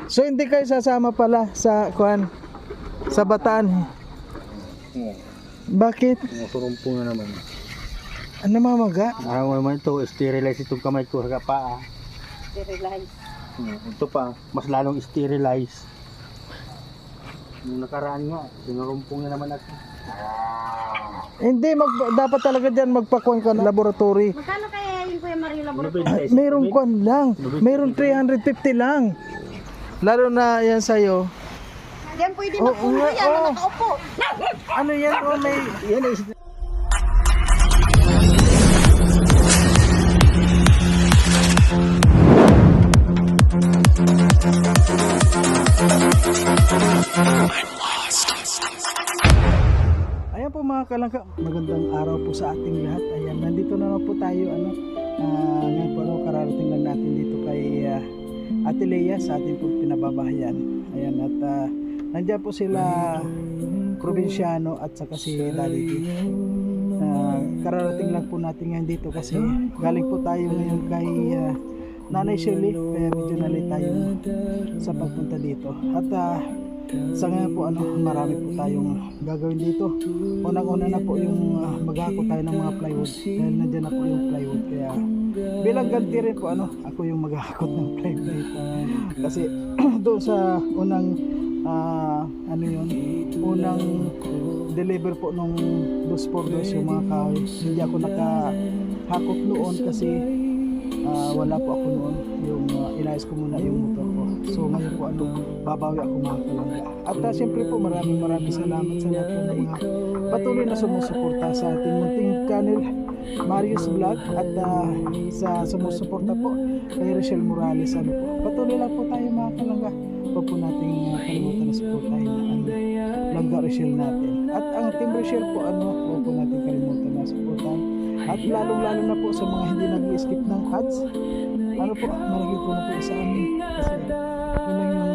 So hindi kayo sasama pala sa kuan sa Bataan. Bakit? Surumpo na naman. Ano mamaga? Araw naman ito, sterilize itong kamay ko sa paa. Sterilize. Ito pa, mas lalong sterilize. Nung nakaraan nga, sinurumpong na naman ako. Hindi, dapat talaga dyan magpakuan ka ng laboratory. Magkano kaya yun Kuya Mario laboratory? Mayroong kuan lang. Mayroong 350 lang. Lalo na yan sa'yo. Yan pwede mapuno yan na nakaupo. Ano yan? Oh, may... Yan is... Ayan po mga kalangka, magandang araw po sa ating lahat. Ayan, nandito na po tayo. Ngayon po kararating lang natin dito kay Ate Lea sa ating po pinababahayan. Ayan, at nandiyan po sila probinsyano at saka si Daddy G. Kararating lang po natin ngayon dito kasi galing po tayo ngayon kay Nanay Shirley, kaya medyo nalit tayo sa pagpunta dito. At sa ngayon po marami po tayong gagawin dito. Unang-una na po yung maghako tayo ng mga plywood. Dahil nandiyan na po yung plywood, kaya bilang ganti rin po ako yung maghakot ng plywood dito. Kasi doon sa unang unang deliver po nung 2x2 yung mga kahoy, hindi ako nakahakot noon kasi wala po ako noon. Yung inayos ko muna yung motor ko. So ngayon po babawi ako mga kalangga. At siyempre po maraming salamat sa lahat ng mga patuloy na sumusuporta sa ating munting channel Marius Vlog, at sa sumusuporta po kay Rochelle Morales. Patuloy lang po tayo mga kalangga. Huwag po nating kalimutan na suportahin ang Langga Rochelle natin. At ang Team Rochelle po huwag po natin kalimutan na suportahan. At lalong-lalo na po sa mga hindi nag-skip ng ads, marami po na po sa amin kasi yun lang yung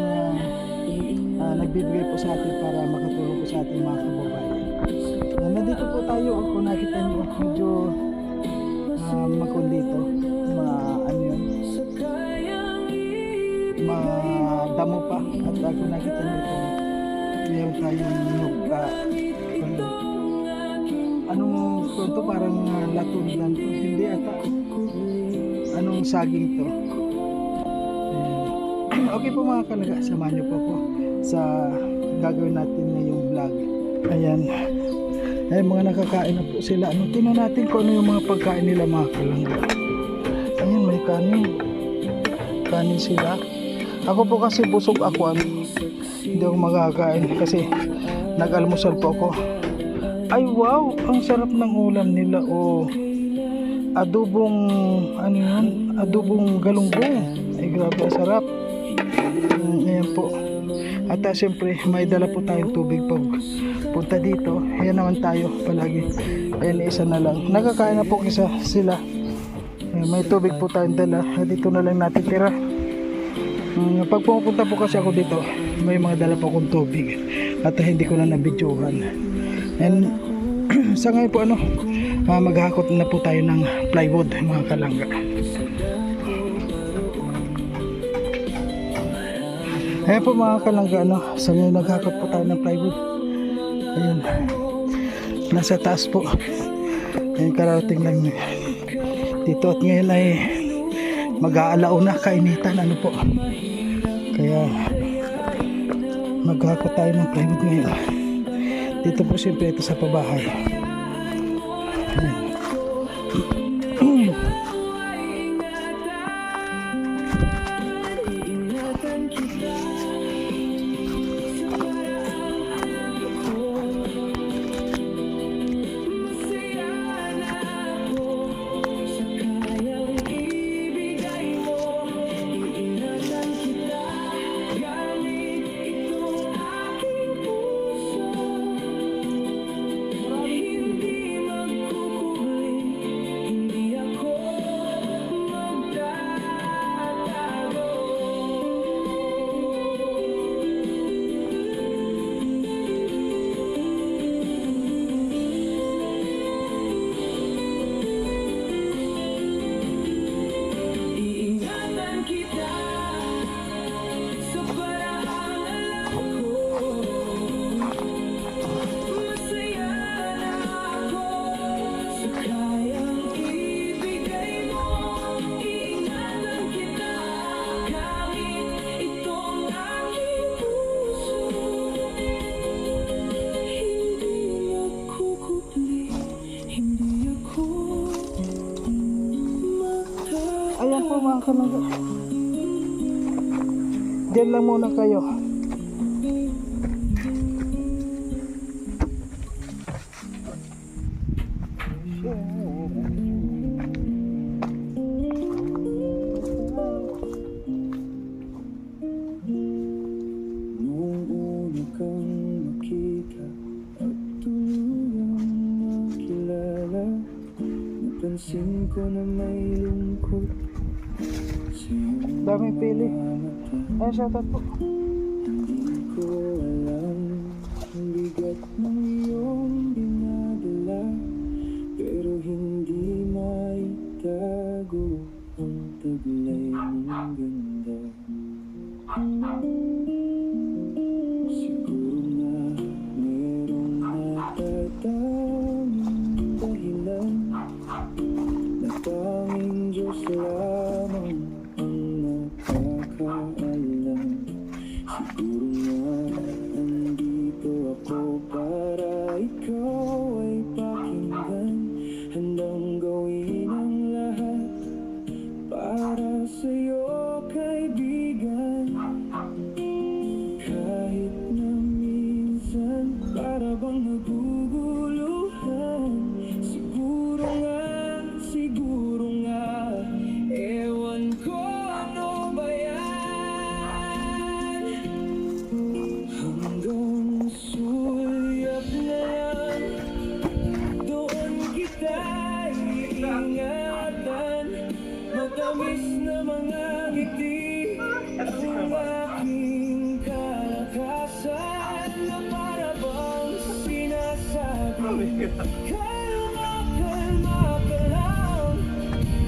nagbibigay po sa atin para makatulong po sa ating mga kababayan. Nandito po tayo, kung nakita nyo medyo dito madamo pa, at kung nakita nyo ito meron tayong anong to, parang latunan to, hindi ata anong saging to. Okay po mga kalaga, samahan nyo po ako sa gagawin natin ngayong vlog. Ayan, mga nakakain na po sila. Tingnan natin kung ano yung mga pagkain nila mga kalangga. Ayan, may kanin sila. Ako po kasi busog ako, hindi ako makakain kasi nag-almusal po ako. Ay wow, ang sarap ng ulam nila. Adobong adobong galunggong. Ay grabe, ang sarap. Ayan po. At siyempre may dala po tayong tubig pag punta dito. Ayan naman tayo palagi. Ayan, isa na lang. Nakakain na po isa sila. Ayan, may tubig po tayong dala. Dito na lang natin tira. Pag pumunta po kasi ako dito, may mga dala po akong tubig. At hindi ko na nabidyohan. And sa ngayon po maghakot na po tayo ng plywood mga kalangga. Ayan po mga kalangga, sa ngayon naghakot po tayo ng plywood. Ayun, nasa taas po. Ayun, kararating lang dito, at ngayon ay mag-aalauna, kainitan po. Kaya maghakot tayo ng plywood ngayon. Dito po siyempre ito sa pabahay. Diyan lang muna kayo. Noong una kang makita at tuluyang makilala, napansin ko na may lungkot sa iyong Daming pili. mga mata. Ay, shoutout po. Hindi ko alam ang bigat ng iyong dinadala, pero hindi maitago ang taglay mong ganda. Siguro na merong natatanging dahilan na tanging Diyos lamang ang nakakaalam. Siguro nga andito ako para ikaw ay pakinggan, handang gawin ang lahat para sa'yo, kaibigan. Kahit na minsan para bang naguguluhan, siguro nga, ewan ko ano ba yan. Hanggang sulyap na lang, doon kita iingatan. Matamis na mga ngiti ang aking kalakasan, na para bang sinasabi, kalma ka lang.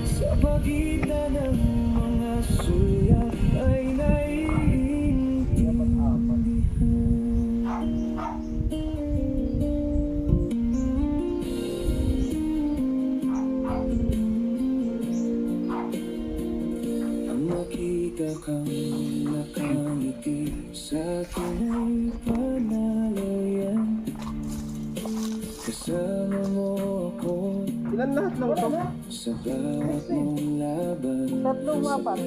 Sa pagitan ng mga sulyap ay naiintindihan. Ang makita kang nakangiti sa akin ay panalo yan. Kasama mo ako Ilan lahat lang ito? sa bawat mong laban. Tatlong apat.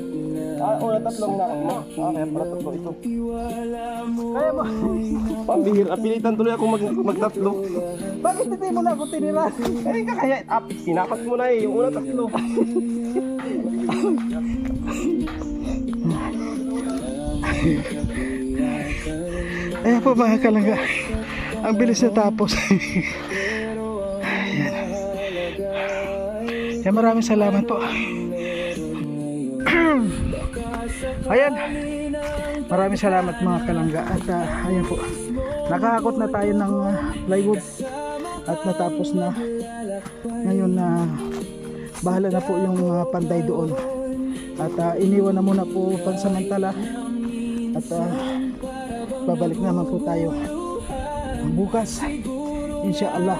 Tatlong na. Kaya para tatlo ito. Tiwala mo Kaya mo. Pambihira, pilitan tuloy ako magtatlo. Bakit hindi mo na ako tinira? Eh, kaya sinapat mo na eh, yung una tatlo. Ayan po mga kalangga. Ang bilis na tapos. Ayan, maraming salamat po. Ayan. Maraming salamat mga kalangga. At ayan po. Nakahakot na tayo ng plywood. At natapos na. Ngayon na bahala na po yung panday doon. At iniwan na muna po pansamantala. At babalik naman po tayo bukas, insyaAllah.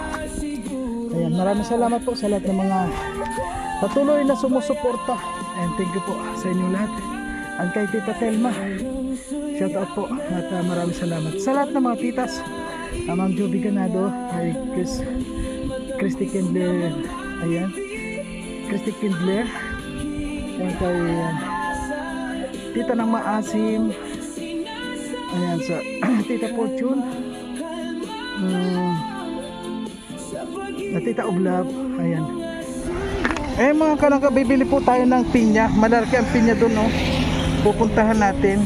Ayan, maraming salamat po sa lahat ng mga patuloy na sumusuporta, and thank you po sa inyo lahat. And kay Tita Telma, shout out po. At maraming salamat sa lahat ng mga titas, Ma'am Joby Ganado, kay Christy Kindler, ayan, Christy Kindler, and kay Tita ng Maasim, ayan, sa Tita Fortune, na Tita Oblab, ayan. Eh mga kalangga, bibili po tayo ng pinya. Malalaki ang pinya doon, no? Pupuntahan natin.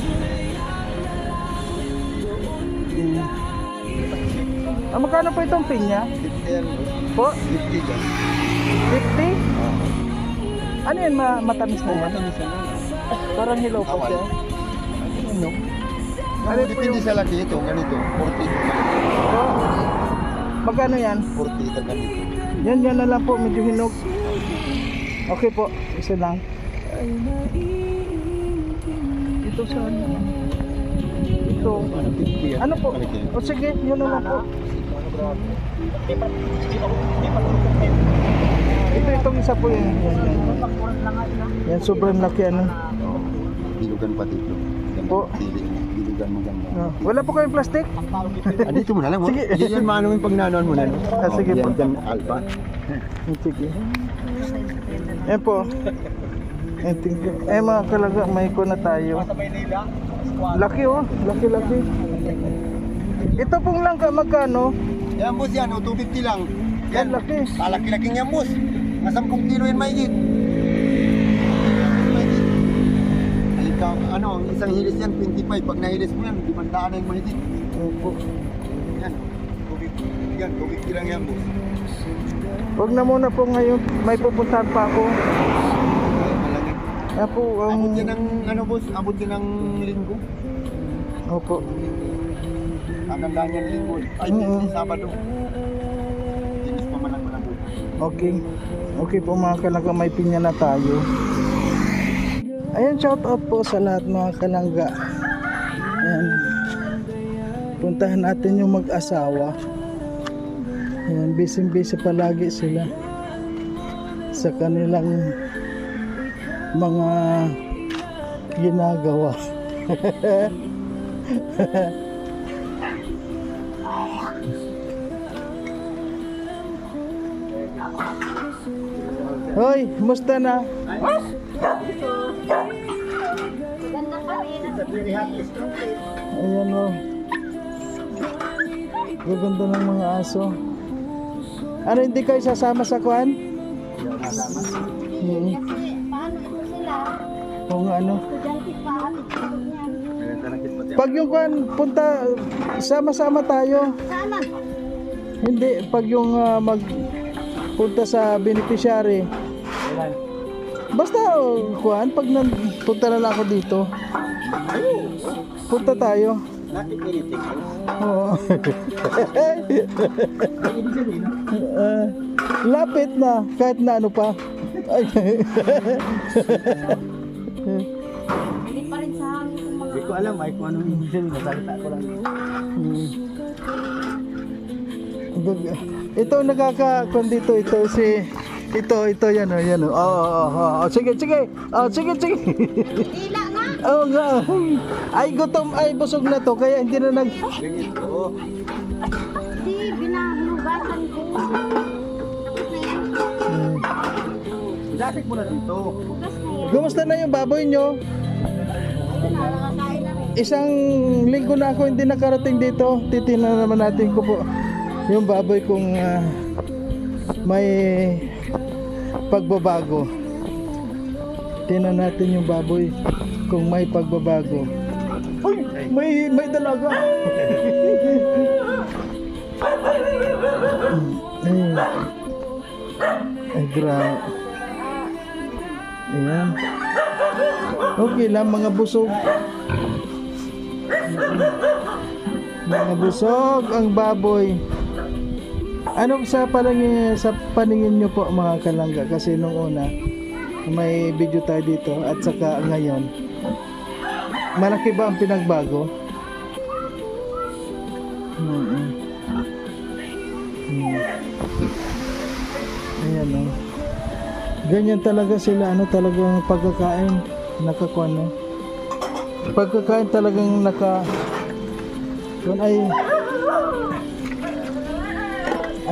Magkano po itong pinya? 50 Po? 50 dyan. 50? Ano yan, matamis na yan? Parang hilaw po siya. Ano? Ano po Depende yung... sa laki ito, ganito. 40 ito. Magkano yan? 40 ito ganito. Yan na lang po, medyo hinog. Okay po, isa lang. Ito sa ano? Ito. 50 yan. Ano po? Malaki. O sige, yun na lang po. Itong isa po yan. Yan, sobrang laki ano. Bilugan pati ito. Po. Bilugan maganda. Wala po kayong plastic? Dito mo na lang. Sige. Hindi yan maano yung pag nanoan mo na. Sige po. Yan dyan, alpha. Sige. Yan po. Mga kalaga, may ko na tayo. Sa Maynila. Laki oh, laki. Ito pong langka magkano? Yan boss yan, 250 lang. Yan laki. Kalaki-laking yan boss. Mga 10 kilo yan mahigit. Ay, isang hilis yan, 25. Pag nahilis mo yan, 500 na yung mahigit. Opo. Yan, 250. Yan, 250 lang yan boss. Huwag na muna po ngayon, may pupuntahan pa ako. Malaki. Kaya po, Abot yan ng, boss, abot yan ng linggo. opo. Tatandaan yan linggo. Ay, Sabado. Tinis pa man ang malabo. Okay. Okay po mga kalangga, may pinya na tayo. Ayan, shout out po sa lahat mga kalangga. Ayan. Puntahan natin yung mag-asawa. Ayan, busy palagi sila sa kanilang mga ginagawa. Hoy, musta na? Ganda pa rin. Ayan o. Gaganda ng mga aso. Ano, hindi kayo sasama sa kwan? Kasi paano ito sila? Kung ano. Estudyante pa. Yan. Pag yung kwan, punta, sama-sama tayo. Saan? Hindi, pag yung punta sa beneficiary. Basta, kwan, pag punta na lang ako dito. Punta tayo. Oo. Lapit na, kahit na ano pa. Ay. Hindi pa rin sa hangin yung mga... Hindi ko alam ay kung anong ibig sabihin. Nasalita ko lang. Ito nakaka-kwan dito, ito si ito yan oh. Oh, sige. Oh, sige. Dila nga! Oo nga. Ay gutom, ay busog na to kaya hindi na nag Oo. Di, binahugasan ko. Dapat mo na dito. Bukas na yan. Kumusta na yung baboy nyo? Ayun, nakakain na rin. Isang linggo na ako hindi nakarating dito. Titingnan naman natin ko po yung baboy kung may pagbabago. Tingnan natin yung baboy kung may pagbabago. Uy, may dalaga. Ay, grabe. Ayan. Okay lang, mga busog. Mga busog ang baboy. Anong sa paningin nyo po mga kalangga? Kasi nung una, may video tayo dito at saka ngayon. Malaki ba ang pinagbago? Ayan o. Ganyan talaga sila, ano talagang pagkakain, nakakuan. Pagkakain talagang kung ay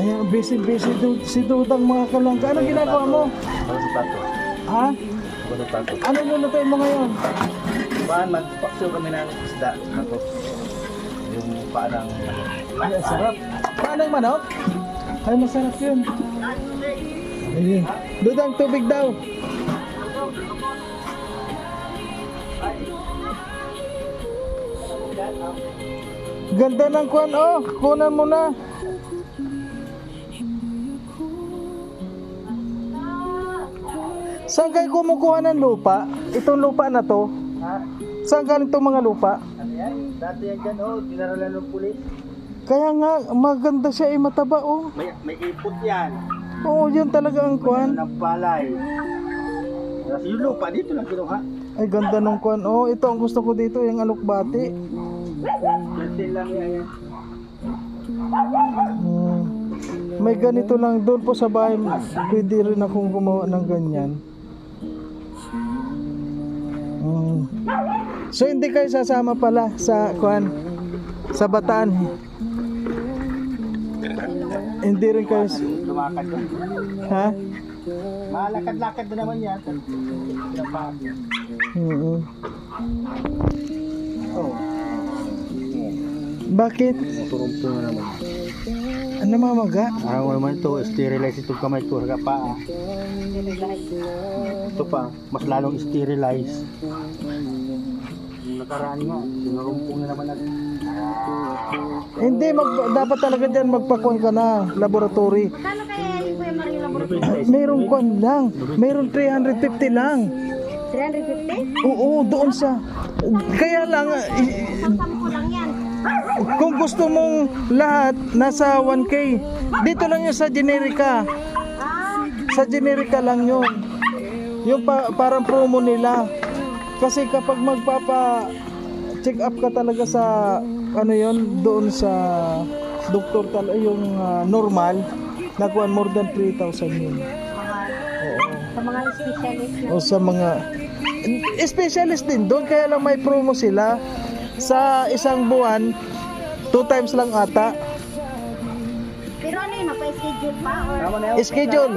ayan, busy si Dudang mga kalangga. Ano ginagawa mo? Ha? Ano lulutuin mo ngayon? Magpakso kami ng isda. Tapos yung parang Ay, sarap. Paano yung manok? Ay, masarap yun. Ayun. Dudang, tubig daw. Ganda ng kuwan, oh. Kunan mo na. Saan kayo kumukuha ng lupa? Itong lupa na to? Saan galing itong mga lupa? ano yan? Dati yan dyan, dinaralan ng pulis. Kaya nga, maganda siya, mataba, oh. May ipot yan. Oo, yun talaga ang kuwan. Ng palay. Tapos yung lupa, dito lang kinuha. Ay, ganda ng kuwan. Oh, ito ang gusto ko dito, yung alukbati. Ganti lang yan. May ganito lang doon po sa bahay. Pwede rin akong gumawa ng ganyan. So hindi kayo sasama pala sa kuan, sa Bataan? Hindi rin kayo. Lumakad yan. Ha? Malakad-lakad na naman yan. Oo. Oh. Bakit? Turumpo na naman. Ano mamaga? Araw naman ito, sterilize itong kamay ko sa paa. Ito pa, mas lalong sterilize. Yung nakaraan nga, sinurumpong na naman natin. Hindi, dapat talaga dyan magpakuan ka na, laboratory. Kano kaya yung Kuya Mario laboratory? Mayroong kuan lang, mayroong 350 lang. 350? Oo, doon sa... Kaya lang, Sampo lang yan. kung gusto mong lahat, nasa 1K. Dito lang yun sa Generica. Ah, Sa Generica lang yun. Yung parang promo nila. Kasi kapag magpapa-check up ka talaga sa, ano yun, doon sa doktor talaga, yung normal, nakuha more than 3,000 yun. sa mga specialist na. O sa mga specialist din doon, kaya lang may promo sila sa isang buwan 2 times lang ata. Pero ano yun, mapa-schedule pa? Or... Schedule.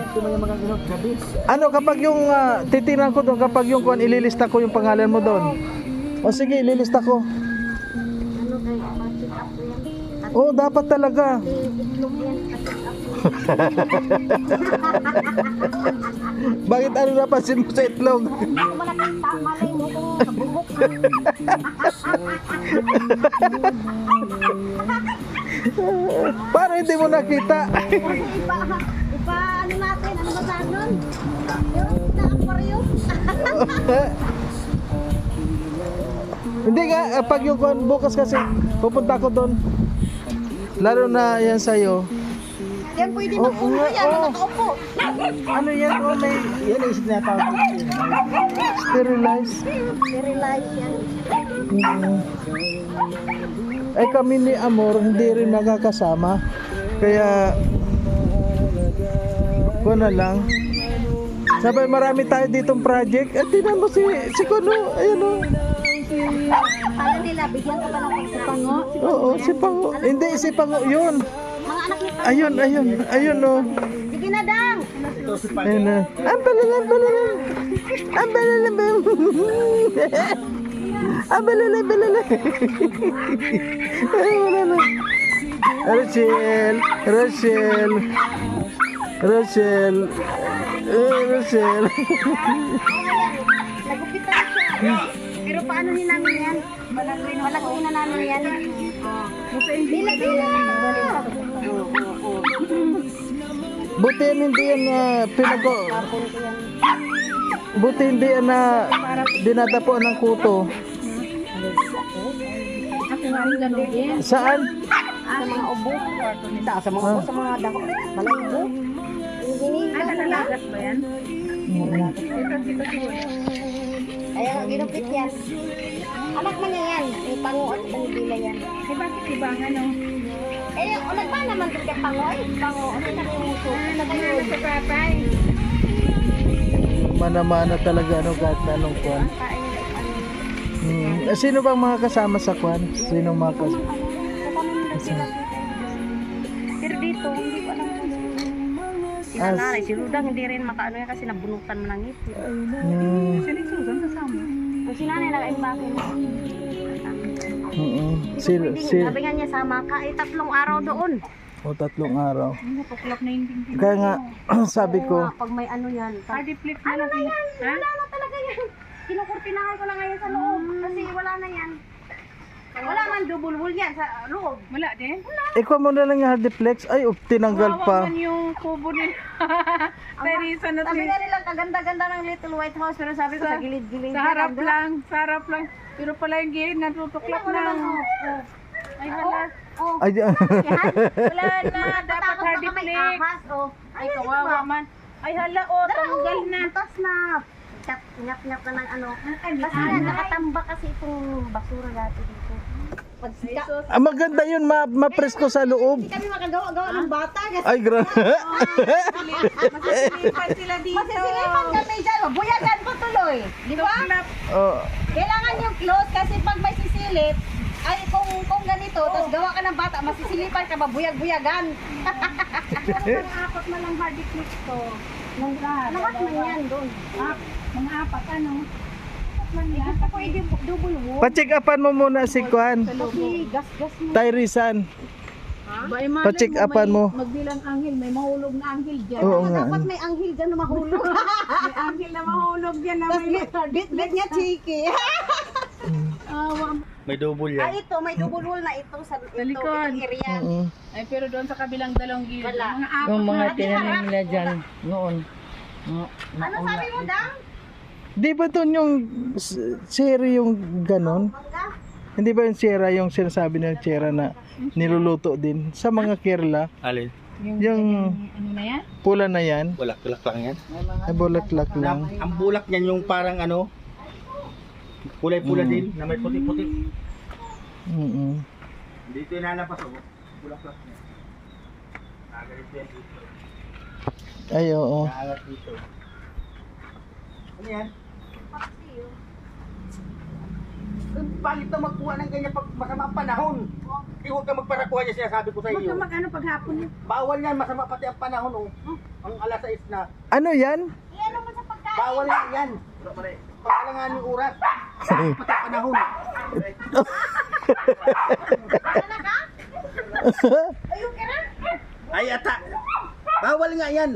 Ano kapag yung titingnan ko doon, kapag yung kuan, ililista ko yung pangalan mo doon. O sige, ililista ko. Ano kayo, ma-check up ko yan? At Oh, dapat talaga. itlog yan, pa-check up ko yan. Bakit ano napansin mo sa itlog? Ako ba nakita, malay mo kung kabubok na. Paano hindi mo nakita? Ipa, ano natin, ano ba saan nun? Yung na-aquarium. Hindi nga, pag yung kuan, bukas kasi pupunta ko doon. Lalo na yan sa'yo. Yan pwede Oo magpuno nga, yan, oo. nakaupo. Ano yan? Oh, may Yan ang isip na tawag ko. sterilize. I-realize yan. Ay kami ni Amor hindi rin nakakasama. Kaya ko na lang. Sabay marami tayo ditong project. At tingnan mo si Kuno, ayun o. Kala nila, bigyan ka ba ng pagsapango? Oo, si Pango. Hindi, si Pango yun. Mga anak ni Pango. Ayun o. Sige na, Dang. Ayun o. Ang balalang. Ang balalang. Ang balalang. Ay, wala na. Rachel. Rachel. Nagupitan siya. Pero paano din namin yan? Malaguin na namin yan. Bila. Buti yan hindi yan buti hindi yan na dinadapuan ng kuto. Ako nga rin gano'n din. Saan? Sa mga ubo. Sa mga ubo, sa mga dako. Balay ubo. Ay, nalalagas ba yan? Ayan, ginupit yan. Anak man niya yan. May Pango at Bila yan. Eh, bakit iba nga no? Eh, nagba naman din ka Pango. Ay, Pango. Ano na yung muso? Nagayun sa papay. Mana-mana talaga ano kahit anong kwan. Sino bang mga kasama sa kwan? Sino mga kasama? Pero dito, hindi ko alam kung sila nanay. Si Rudang hindi rin makaano yan kasi nabunutan mo ng ngipin. Sino Susan kasama? Ang sinanay nag-aimbake mo. Sabi nga niya sama ka, 3 araw doon. O 3 araw. Natuklap na yung dingding. Kaya nga, sabi ko, Pag may ano yan. Flip na ano na yan? Wala na talaga yan. Kinukurtinahan ko na ngayon sa loob. Kasi wala na yan. Wala man double wool yan sa loob. Wala din? Wala. ikaw mo na lang yung hardiplex. Ay, tinanggal pa. Yung kubo nila. Teresa na Sabi nga nilang kaganda-ganda ng Little White House pero sabi ko sa gilid-gilid. sa harap lang. Pero pala yung gilid natutuklap na. Ay hala. Oh. Ay, Wala na, dapat Takot hardy baka may flex. ahas. Oh. Ay kawawa man. Ay hala oh, tanggal na. Butas na. Nyap-nyap na ng ano. Kasi yan, nakatambak kasi itong basura dati dito. Pag sika, maganda yun, ma-presko sa loob. kami makagawa-gawa ng bata. Kasi Ay, Masisilipan sila dito. masisilipan kami dyan. Buyagan ko tuloy. Di ba? Oh, Kailangan yung close kasi pag may sisilip, ay kung ganito, tapos gawa ka ng bata, masisilipan ka ba, buyag-buyagan. Akot na lang hardy flex to. Lahat man yan doon. Mga apat, ano? Gusto ko i-double wall. Pa-check upan mo muna si Kuan. Kasi gas-gas mo. Tyrisan. Ba, malay Pa-check upan mo. Magbilang anghel, may mahulog na anghel dyan. Oo nga. Dapat may anghel dyan na mahulog. May anghel na mahulog dyan na may Bit niya chiki. May double Ah, yan. ito, may double wall na ito sa likod. itong area. Mm. Ay, pero doon sa kabilang dalawang gilid. Wala. Mga apat Yung mga na. tinanim nila dyan noon. Ano sabi mo, Dang? Di ba doon yung seri yung ganon? Mangga? Hindi ba yung sera yung sinasabi ng sera na niluluto din sa mga Kerala? Alin? Yung Ano na yan? pula na yan, Bulak-bulak lang yan. ay bulaklak lang. Ang bulak niyan yung parang ano, kulay-pula din, na may puti-puti. Mm. Dito yung nalapas ako. Bulak-bulak niya. Nagalit yan dito. Ay, oo. Naalat dito. Ano yan? Balit na magkuha ng ganyan pag masama ang panahon. Huwag ka magparakuha niya, sinasabi ko sa Huwag iyo. ka mag-ano paghapon yun. Bawal yan, masama pati ang panahon. Oh. Ang alas 6 na. Ano yan? Iyan mo sa pagkain. Bawal yan. Pagkalangan yung oras. Pati ang panahon. Ayun ka na. Ay, ata. Bawal nga yan.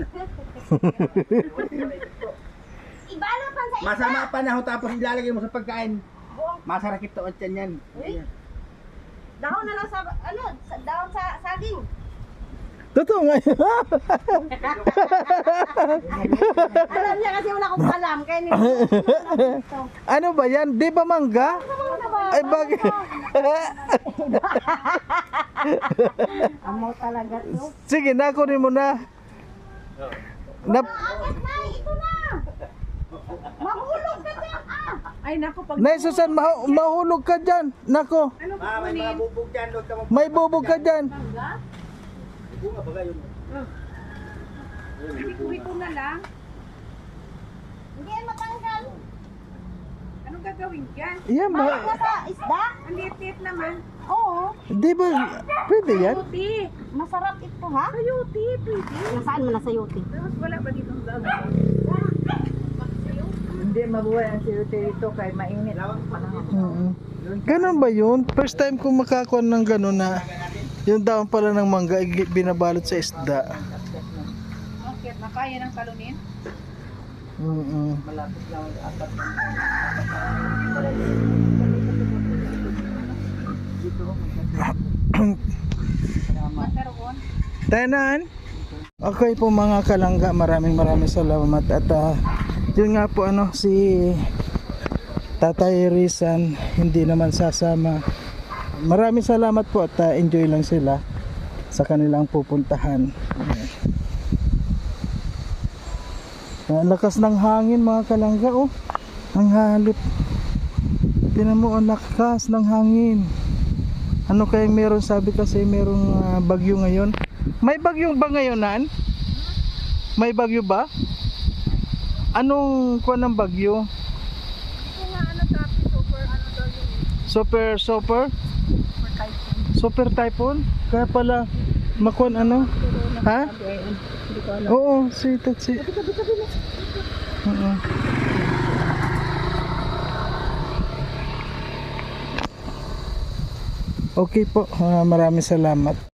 Ibalo pa sa isa. Masama ang panahon tapos ilalagay mo sa pagkain. Masarakit to at yan. Dahon na lang sa, ano, dahon sa saging. Totoo nga yun. Alam niya kasi wala akong alam. Kaya nito. Ano ba yan? Di ba mangga? Ay bakit? Amo talaga to. Sige, nakunin mo na. Agad na, ito na. Mahulog ka dyan, ah. Ay, naku, pag Nay, Susan, mahulog ka dyan. Nako, ano Ah, may mga bubog dyan. Huwag ka mag- may bubog ka dyan. Bunga ba yun? Iko na lang. Hindi yan matanggal. Anong gagawin dyan? Yan Balik ba? na sa isda. Ang liit-liit naman. Oo. Di ba? Pwede yan? Sayuti. Masarap ito, ha? Sayuti, pwede. Nasaan mo na sa yote? Tapos wala ba dito ang gagawin? Hindi mabuhay ang siyote dito kay mainit. Mm. Ganun ba yun? First time ko makakuha ng ganun na yung daon pala ng mangga binabalot sa isda. Okay, makaya ng talunin. Mm. Malapit lang ang apat. Magkaroon. Tanan. Okay po mga kalangga, maraming salamat at yun nga po ano si Tatay Rizan hindi naman sasama. Maraming salamat po at enjoy lang sila sa kanilang pupuntahan. Ang lakas ng hangin mga kalangga, oh. Ang halip. Tingnan mo, ang lakas ng hangin. Ano kayang meron, sabi kasi merong bagyo ngayon. May bagyo ba ngayon, Nan? May bagyo ba? Anong kuha ng bagyo? Ito nga ano sabi, super ano daw yun eh. Super Super typhoon. super typhoon? Kaya pala makuan ano? Ha? Hindi ko alam. Oo, si Tatsi. Oo. Okay po, maraming salamat.